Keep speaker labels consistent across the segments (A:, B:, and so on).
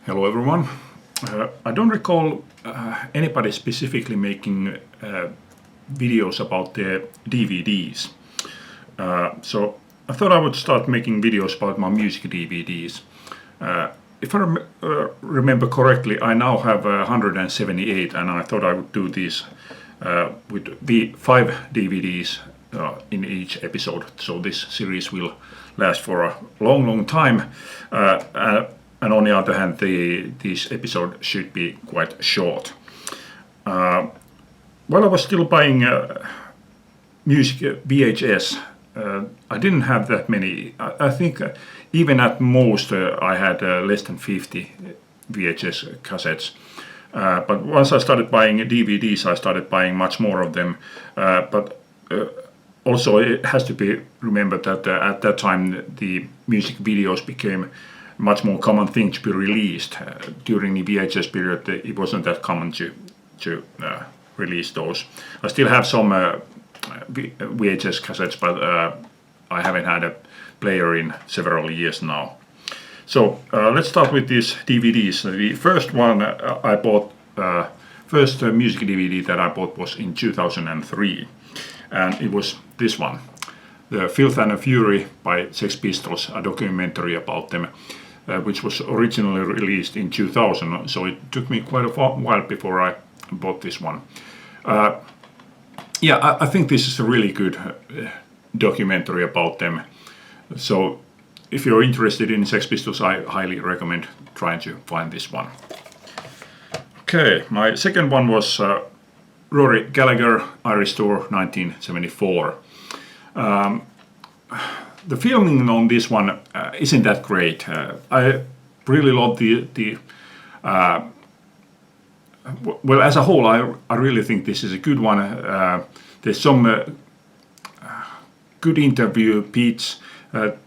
A: Hello everyone. I don't recall anybody specifically making videos about their DVDs. So I thought I would start making videos about my music DVDs. If I remember correctly, I now have 178, and I thought I would do these with 5 DVDs in each episode. So this series will last for a long time. And on the other hand, this episode should be quite short. While I was still buying music VHS, I didn't have that many. I think even at most I had less than 50 VHS cassettes. But once I started buying DVDs, I started buying much more of them. But also it has to be remembered that at that time the music videos became much more common thing to be released. During the VHS period, it wasn't that common to release those. I still have some VHS cassettes, but I haven't had a player in several years now. So let's start with these DVDs. The first one I bought, first music DVD that I bought was in 2003, and it was this one, The Filth and Fury by Sex Pistols, a documentary about them. Which was originally released in 2000, so it took me quite a while before I bought this one. I think this is a really good documentary about them. So if you're interested in Sex Pistols, I highly recommend trying to find this one. Okay, my second one was Rory Gallagher, Irish Tour, 1974. The filming on this one isn't that great. I really love the well, as a whole, I really think this is a good one. There's some good interview bits.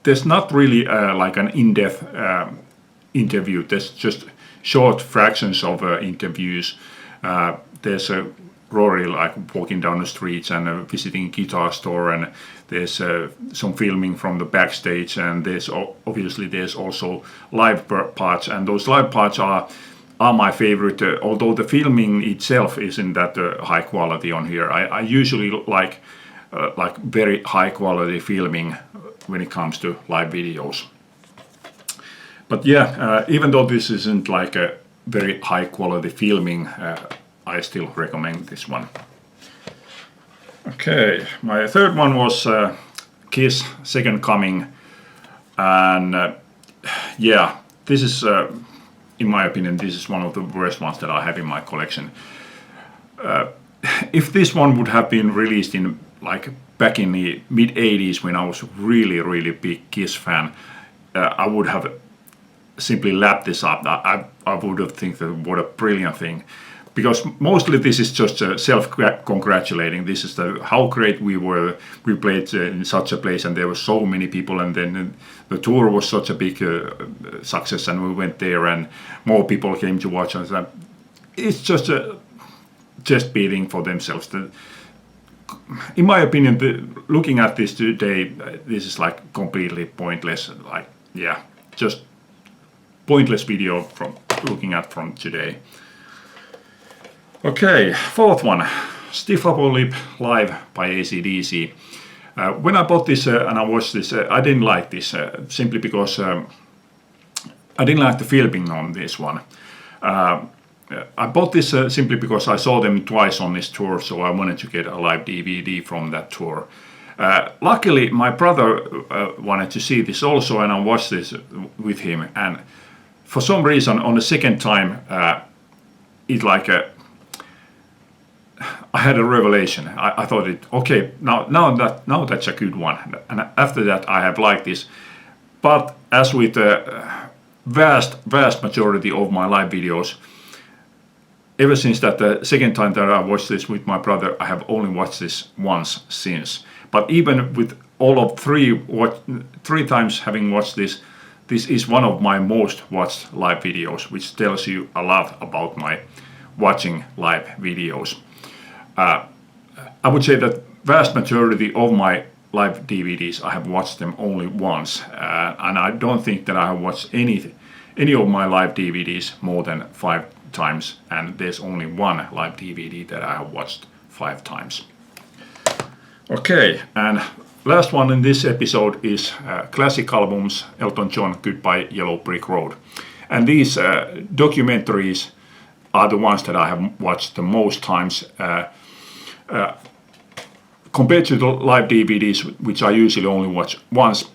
A: There's not really like an in-depth interview. There's just short fractions of interviews. There's a Rory like walking down the streets and visiting a guitar store, and there's some filming from the backstage, and there's obviously there's also live parts, and those live parts are my favorite. Although the filming itself isn't that high quality on here. I usually like very high quality filming when it comes to live videos. But yeah, even though this isn't like a very high quality filming, I still recommend this one. Okay, my third one was Kiss Second Coming, and yeah, this is, in my opinion, this is one of the worst ones that I have in my collection. If this one would have been released in like back in the mid 80s when I was really big Kiss fan, I would have simply lapped this up. I would have think that what a brilliant thing. Because mostly this is just self-congratulating. This is how great we were. We played in such a place, and there were so many people, and then the tour was such a big success, and we went there, and more people came to watch us. It's just a chest beating for themselves. In my opinion, looking at this today, this is like completely pointless. Like, yeah, just pointless video from looking at from today. Okay, fourth one, Stiff Upper Lip Live by AC/DC. When I bought this and I watched this, I didn't like this simply because I didn't like the filming on this one. I bought this simply because I saw them twice on this tour, so I wanted to get a live DVD from that tour. Luckily, my brother wanted to see this also, and I watched this with him. And for some reason, on the second time, it like I had a revelation. I thought okay, now that's a good one. And after that, I have liked this. But as with the vast majority of my live videos, ever since that second time that I watched this with my brother, I have only watched this once since. But even with all of three times having watched this, this is one of my most watched live videos, which tells you a lot about my watching live videos. I would say that vast majority of my live DVDs, I have watched them only once, and I don't think that I have watched any of my live DVDs more than 5 times, and there's only one live DVD that I have watched 5 times. Okay, and last one in this episode is classic albums, Elton John, Goodbye Yellow Brick Road. And these documentaries are the ones that I have watched the most times. Compared to the live DVDs, which I usually only watch once,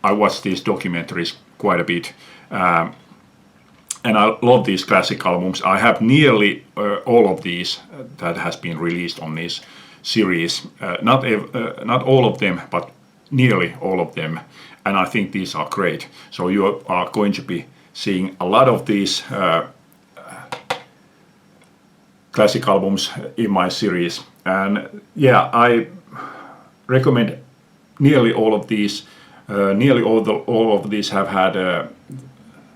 A: I watch these documentaries quite a bit. And I love these classic albums. I have nearly all of these that has been released on this series. Not all of them, but nearly all of them. And I think these are great. So you are going to be seeing a lot of these classic albums in my series. And yeah, I recommend nearly all of these. Nearly all of these have had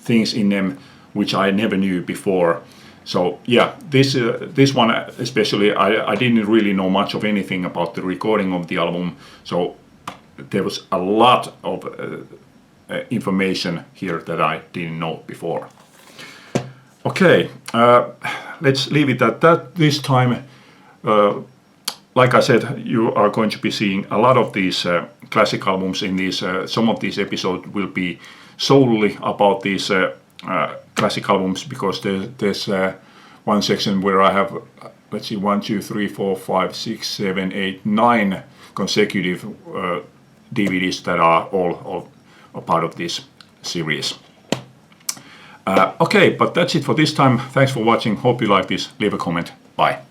A: things in them which I never knew before. So yeah, this one especially, I didn't really know much of anything about the recording of the album. So there was a lot of information here that I didn't know before. Okay, let's leave it at that this time. Like I said, you are going to be seeing a lot of these classic albums in these. Some of these episodes will be solely about these classic albums, because there's one section where I have, let's see, 1, 2, 3, 4, 5, 6, 7, 8, 9 consecutive DVDs that are all a part of this series. Okay, but that's it for this time. Thanks for watching. Hope you like this. Leave a comment. Bye.